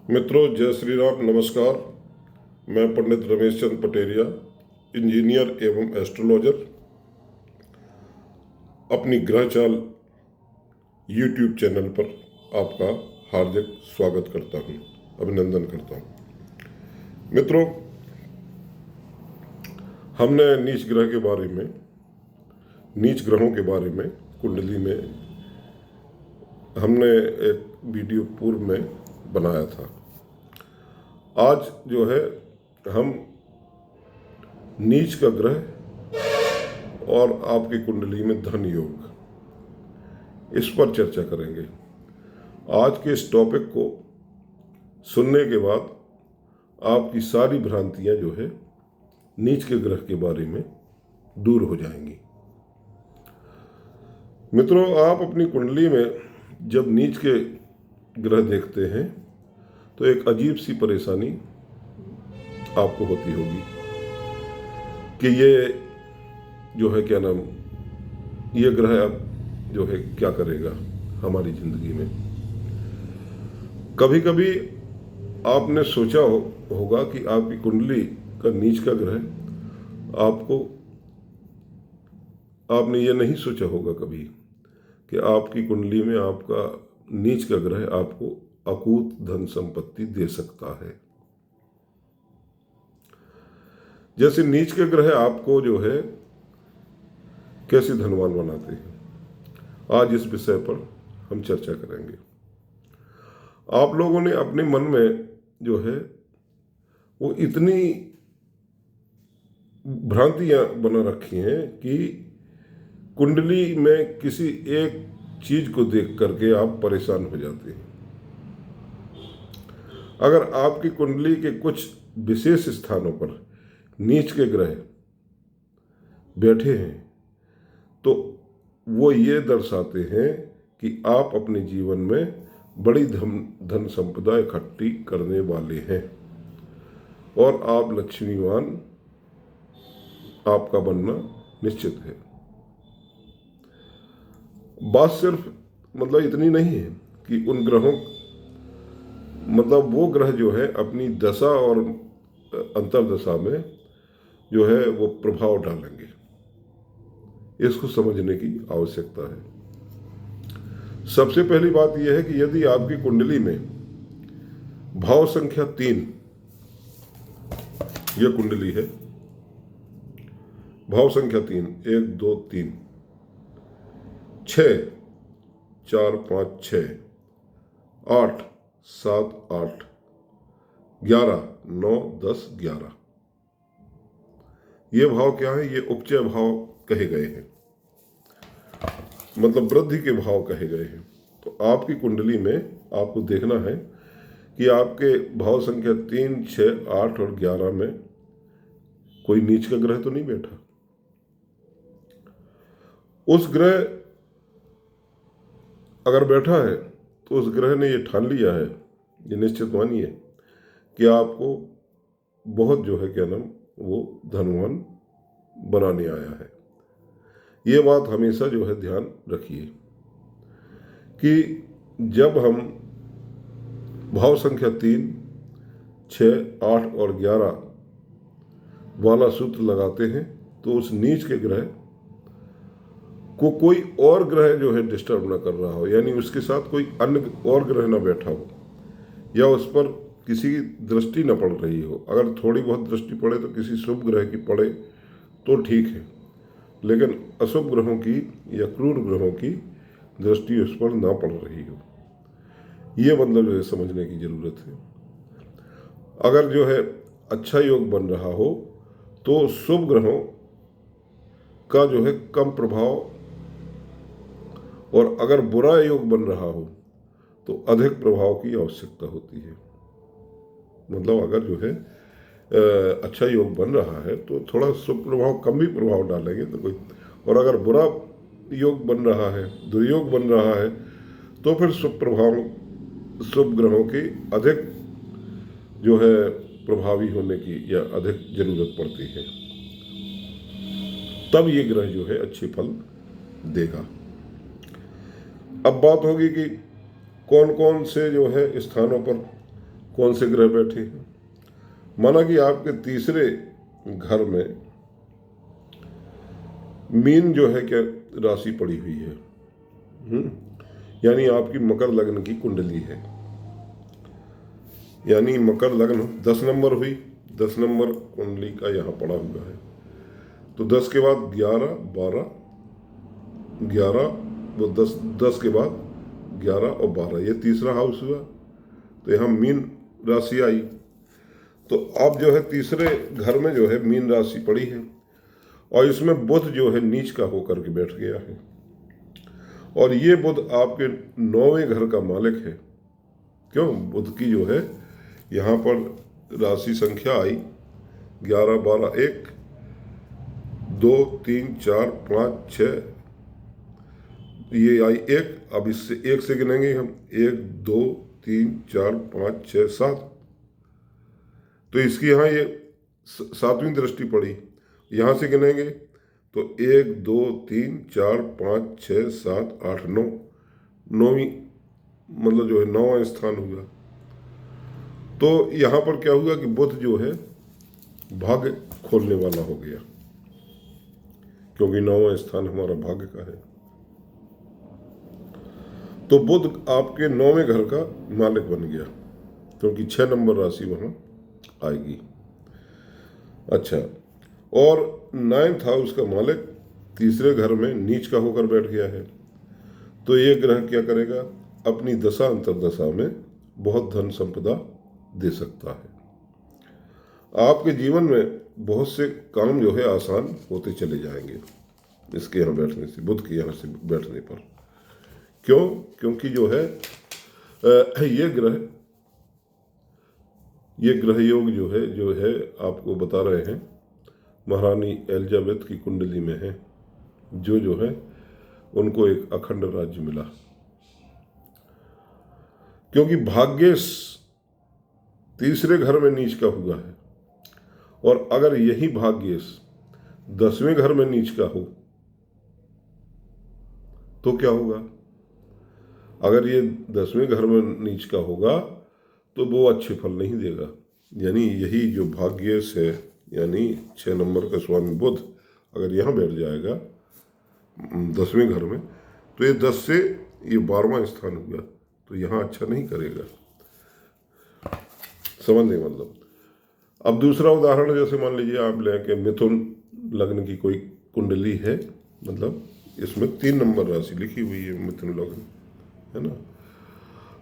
मित्रों, जय श्री राम। नमस्कार। मैं पंडित रमेश चंद पटेरिया, इंजीनियर एवं एस्ट्रोलॉजर, अपनी ग्रह चाल यूट्यूब चैनल पर आपका हार्दिक स्वागत करता हूं, अभिनंदन करता हूं। मित्रों, हमने नीच ग्रहों के बारे में कुंडली में हमने एक वीडियो पूर्व में बनाया था। आज जो है हम नीच का ग्रह और आपकी कुंडली में धन योग, इस पर चर्चा करेंगे। आज के इस टॉपिक को सुनने के बाद आपकी सारी भ्रांतियां जो है नीच के ग्रह के बारे में दूर हो जाएंगी। मित्रों, आप अपनी कुंडली में जब नीच के ग्रह देखते हैं तो एक अजीब सी परेशानी आपको होती होगी कि ये जो है ये ग्रह अब जो है क्या करेगा हमारी जिंदगी में। कभी कभी आपने सोचा होगा कि आपकी कुंडली का नीच का ग्रह आपने ये नहीं सोचा होगा कभी कि आपकी कुंडली में आपका नीच का ग्रह आपको अकूत धन संपत्ति दे सकता है। जैसे नीच के ग्रह आपको जो है कैसे धनवान बनाते हैं, आज इस विषय पर हम चर्चा करेंगे। आप लोगों ने अपने मन में जो है वो इतनी भ्रांतियां बना रखी हैं कि कुंडली में किसी एक चीज को देख करके आप परेशान हो जाते हैं। अगर आपकी कुंडली के कुछ विशेष स्थानों पर नीच के ग्रह बैठे हैं तो वो ये दर्शाते हैं कि आप अपने जीवन में बड़ी धन संपदा इकट्ठी करने वाले हैं और आप लक्ष्मीवान आपका बनना निश्चित है। बात सिर्फ इतनी नहीं है कि उन ग्रहों वो ग्रह जो है अपनी दशा और अंतर्दशा में जो है वो प्रभाव डालेंगे, इसको समझने की आवश्यकता है। सबसे पहली बात यह है कि यदि आपकी कुंडली में भाव संख्या 3, यह कुंडली है, भाव संख्या 3, 1 2 3, 6 4 5 6, 8 7 8, 11 9 10 11, ये भाव क्या है? ये उपचय भाव कहे गए हैं, वृद्धि के भाव कहे गए हैं। तो आपकी कुंडली में आपको देखना है कि आपके भाव संख्या 3 6 8 और 11 में कोई नीच का ग्रह तो नहीं बैठा। उस ग्रह अगर बैठा है तो उस ग्रह ने ये ठान लिया है, ये निश्चित मानिए कि आपको बहुत जो है वो धनवान बनाने आया है। ये बात हमेशा जो है ध्यान रखिए कि जब हम भाव संख्या 3 6 8 और 11 वाला सूत्र लगाते हैं तो उस नीच के ग्रह को कोई और ग्रह जो है डिस्टर्ब ना कर रहा हो, यानी उसके साथ कोई अन्य और ग्रह ना बैठा हो या उस पर किसी की दृष्टि न पड़ रही हो। अगर थोड़ी बहुत दृष्टि पड़े तो किसी शुभ ग्रह की पड़े तो ठीक है, लेकिन अशुभ ग्रहों की या क्रूर ग्रहों की दृष्टि उस पर ना पड़ रही हो, ये जो है समझने की जरूरत है। अगर जो है अच्छा योग बन रहा हो तो शुभ ग्रहों का जो है कम प्रभाव, और अगर बुरा योग बन रहा हो तो अधिक प्रभाव की आवश्यकता होती है। अगर जो है अच्छा योग बन रहा है तो थोड़ा शुभ प्रभाव कम भी प्रभाव डालेंगे तो कोई, और अगर बुरा योग बन रहा है, दुर्योग बन रहा है, तो फिर शुभ ग्रहों की अधिक जो है प्रभावी होने की या अधिक जरूरत पड़ती है, तब ये ग्रह जो है अच्छे फल देगा। अब बात होगी कि कौन कौन से जो है स्थानों पर कौन से ग्रह बैठे हैं। माना कि आपके तीसरे घर में मीन जो है क्या राशि पड़ी हुई है, यानी आपकी मकर लग्न की कुंडली है, यानी मकर लग्न 10 नंबर हुई, 10 नंबर कुंडली का यहाँ पड़ा हुआ है। तो 10 के बाद 11, 12, 11 वो 10 के बाद 11 और 12, ये तीसरा हाउस हुआ। तो यहाँ मीन राशि आई। तो अब जो है तीसरे घर में जो है मीन राशि पड़ी है और इसमें बुध जो है नीच का होकर के बैठ गया है। और ये बुध आपके 9वें घर का मालिक है। क्यों? बुध की जो है यहाँ पर राशि संख्या आई 11, 12, 1, 2, 3, 4, 5, 6, ये आई 1। अब इससे 1 से गिनेंगे हम, 1, 2, 3, 4, 5, 6, 7। तो इसकी यहाँ ये 7वीं दृष्टि पड़ी। यहाँ से गिनेंगे तो 1, 2, 3, 4, 5, 6, 7, 8, 9, 9वीं मतलब जो है 9वां स्थान हुआ। तो यहाँ पर क्या हुआ कि बुध जो है भाग्य खोलने वाला हो गया, क्योंकि 9वां स्थान हमारा भाग्य का है। तो बुध आपके 9वें घर का मालिक बन गया, क्योंकि 6 नंबर राशि वहां आएगी। अच्छा, और 9th हाउस का मालिक तीसरे घर में नीच का होकर बैठ गया है। तो ये ग्रह क्या करेगा? अपनी दशा अंतर्दशा में बहुत धन संपदा दे सकता है। आपके जीवन में बहुत से काम जो है आसान होते चले जाएंगे इसके यहाँ बैठने से, बुध के यहाँ से बैठने पर। क्यों? क्योंकि जो है ये ग्रह योग जो है आपको बता रहे हैं महारानी एलिजाबेथ की कुंडली में है, जो है उनको एक अखंड राज्य मिला। क्योंकि भाग्येश तीसरे घर में नीच का हुआ है, और अगर यही भाग्येश 10वें घर में नीच का हो तो क्या होगा? अगर ये 10वें घर में नीच का होगा तो वो अच्छे फल नहीं देगा। यानी यही जो भाग्येश है, यानी 6 नंबर का स्वामी बुध अगर यहाँ बैठ जाएगा 10वें घर में, तो ये 10 से ये 12वां स्थान हुआ, तो यहाँ अच्छा नहीं करेगा। समझ नहीं मतलब। अब दूसरा उदाहरण, जैसे मान लीजिए आप लें कि मिथुन लग्न की कोई कुंडली है, मतलब इसमें 3 नंबर राशि लिखी हुई है मिथुन लग्न, है ना।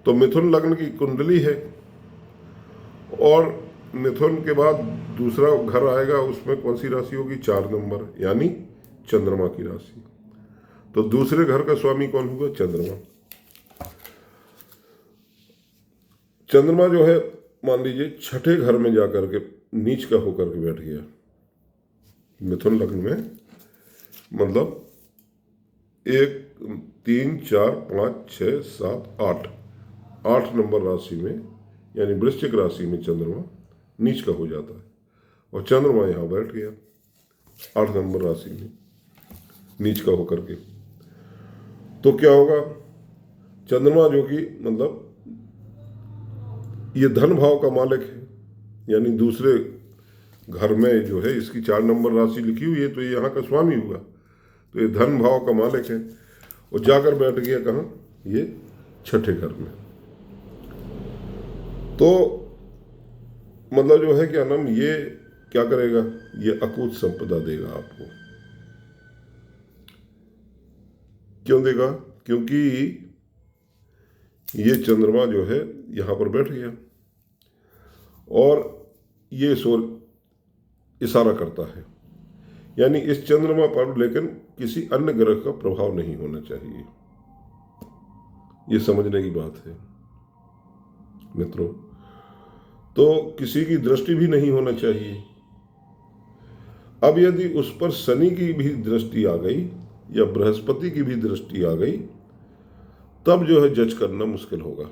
तो मिथुन लग्न की कुंडली है और मिथुन के बाद दूसरा घर आएगा, उसमें कौन सी राशि होगी? 4 नंबर, यानी चंद्रमा की राशि। तो दूसरे घर का स्वामी कौन होगा? चंद्रमा। चंद्रमा जो है मान लीजिए 6ठे घर में जाकर के नीच का होकर के बैठ गया मिथुन लग्न में, मतलब 1, 3, 4, 5, 6, 7, 8 नंबर राशि में, यानी वृश्चिक राशि में चंद्रमा नीच का हो जाता है, और चंद्रमा यहाँ बैठ गया 8 नंबर राशि में नीच का होकर के। तो क्या होगा? चंद्रमा जो कि मतलब ये धन भाव का मालिक है, यानी दूसरे घर में जो है इसकी 4 नंबर राशि लिखी हुई है, तो ये यहाँ का स्वामी हुआ, तो ये धन भाव का मालिक है, और जाकर बैठ गया कहाँ? ये 6ठे घर में। तो मतलब जो है क्या नाम, ये क्या करेगा? ये अकूत संपदा देगा आपको। क्यों देगा? क्योंकि ये चंद्रमा जो है यहां पर बैठ गया और ये सूर्य इशारा करता है, यानी इस चंद्रमा पर लेकिन किसी अन्य ग्रह का प्रभाव नहीं होना चाहिए। ये समझने की बात है मित्रों। तो किसी की दृष्टि भी नहीं होना चाहिए। अब यदि उस पर शनि की भी दृष्टि आ गई या बृहस्पति की भी दृष्टि आ गई, तब जो है जज करना मुश्किल होगा,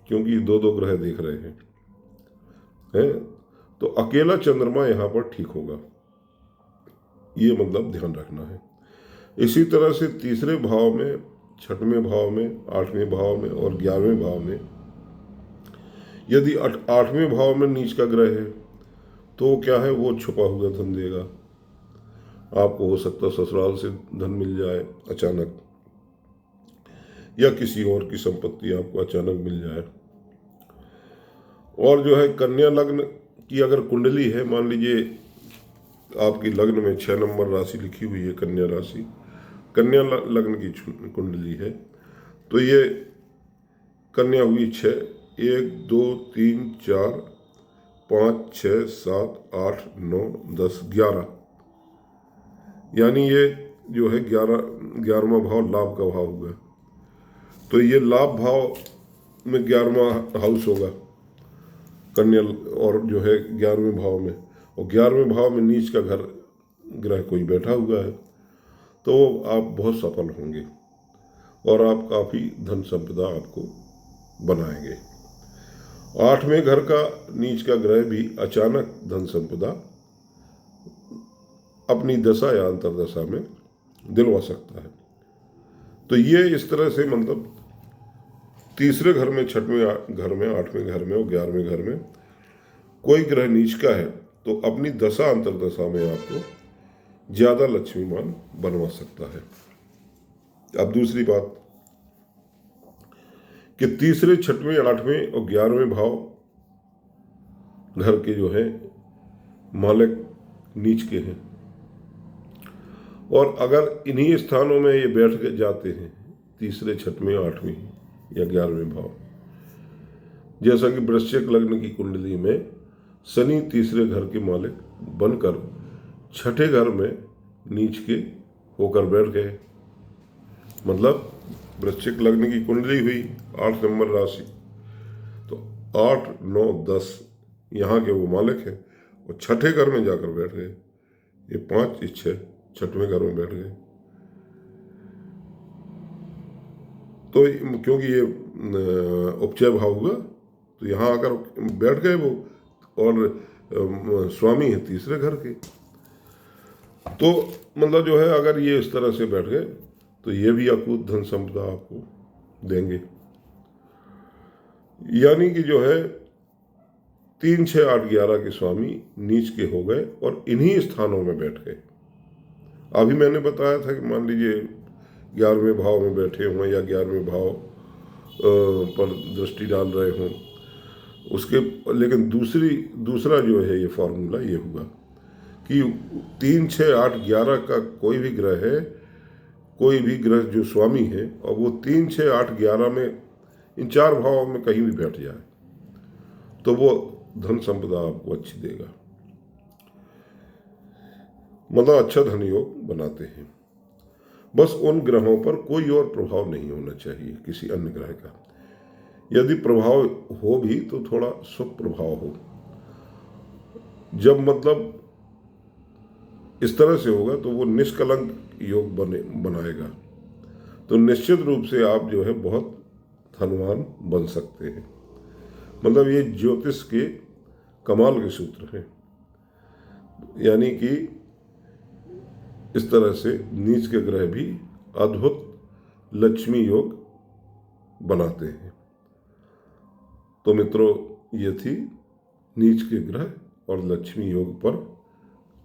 क्योंकि 2-2 ग्रह देख रहे हैं। तो अकेला चंद्रमा यहां पर ठीक होगा, ये मतलब ध्यान रखना है। इसी तरह से तीसरे भाव में, 6वें भाव में, 8वें भाव में और 11वें भाव में यदि 8वें भाव में नीच का ग्रह है तो क्या है, वो छुपा हुआ धन देगा। आपको हो सकता है ससुराल से धन मिल जाए अचानक, या किसी और की संपत्ति आपको अचानक मिल जाए। और जो है कन्या लग्न की अगर कुंडली है, मान लीजिए आपकी लग्न में 6 नंबर राशि लिखी हुई है, कन्या राशि, कन्या लग्न की कुंडली है, तो ये कन्या हुई 6, 1 2 3 4 5 6 7 8 9 10 11, यानी ये जो है 11वां भाव लाभ का भाव हुआ। तो ये लाभ भाव में 11वां हाउस होगा कन्या, और जो है 11वें भाव में, और 11वें भाव में नीच का घर ग्रह कोई बैठा हुआ है, तो आप बहुत सफल होंगे और आप काफ़ी धन संपदा आपको बनाएंगे। 8वें घर का नीच का ग्रह भी अचानक धन संपदा अपनी दशा या अंतरदशा में दिलवा सकता है। तो ये इस तरह से मतलब तीसरे घर में, 6वें घर में, 8वें घर में और 11वें घर में कोई ग्रह नीच का है तो अपनी दशा अंतरदशा में आपको ज्यादा लक्ष्मीमान बनवा सकता है। अब दूसरी बात कि तीसरे, 6वें, 8वें और 11वें भाव घर के जो है मालिक नीच के हैं, और अगर इन्हीं स्थानों में ये बैठ के जाते हैं, तीसरे, 6वें, 8वें या 11वें भाव, जैसा कि वृश्चिक लग्न की कुंडली में शनि तीसरे घर के मालिक बनकर 6ठे घर में नीच के होकर बैठ गए। मतलब वृश्चिक लग्न की कुंडली हुई 8 नंबर राशि, तो 8 9 10 यहाँ के वो मालिक हैं, और 6ठे घर में जाकर बैठ गए। ये 5 6 6वें घर में बैठ गए। तो क्योंकि ये उपचय भाव हुआ, तो यहाँ आकर बैठ गए वो, और स्वामी है तीसरे घर के। तो मतलब जो है अगर ये इस तरह से बैठ गए तो ये भी अकूत धन संपदा आपको देंगे। यानी कि जो है 3 6 8 11 के स्वामी नीच के हो गए और इन्हीं स्थानों में बैठ गए। अभी मैंने बताया था कि मान लीजिए 11वें भाव में बैठे हों या 11वें भाव पर दृष्टि डाल रहे हों उसके, लेकिन दूसरा जो है ये फॉर्मूला ये हुआ कि 3 6 8 11 का कोई भी ग्रह है, कोई भी ग्रह जो स्वामी है, और वो 3 6 8 11 में इन 4 भावों में कहीं भी बैठ जाए तो वो धन संपदा आपको अच्छी देगा, मतलब अच्छा धन योग बनाते हैं। बस उन ग्रहों पर कोई और प्रभाव नहीं होना चाहिए किसी अन्य ग्रह का। यदि प्रभाव हो भी तो थोड़ा शुभ प्रभाव हो। जब मतलब इस तरह से होगा तो वो निष्कलंक योग बनाएगा, तो निश्चित रूप से आप जो है बहुत धनवान बन सकते हैं। मतलब ये ज्योतिष के कमाल के सूत्र हैं। यानी कि इस तरह से नीच के ग्रह भी अद्भुत लक्ष्मी योग बनाते हैं। तो मित्रों, ये थी नीच के ग्रह और लक्ष्मी योग पर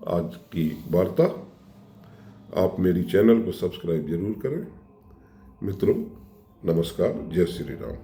आज की वार्ता। आप मेरी चैनल को सब्सक्राइब जरूर करें। मित्रों नमस्कार, जय श्री राम।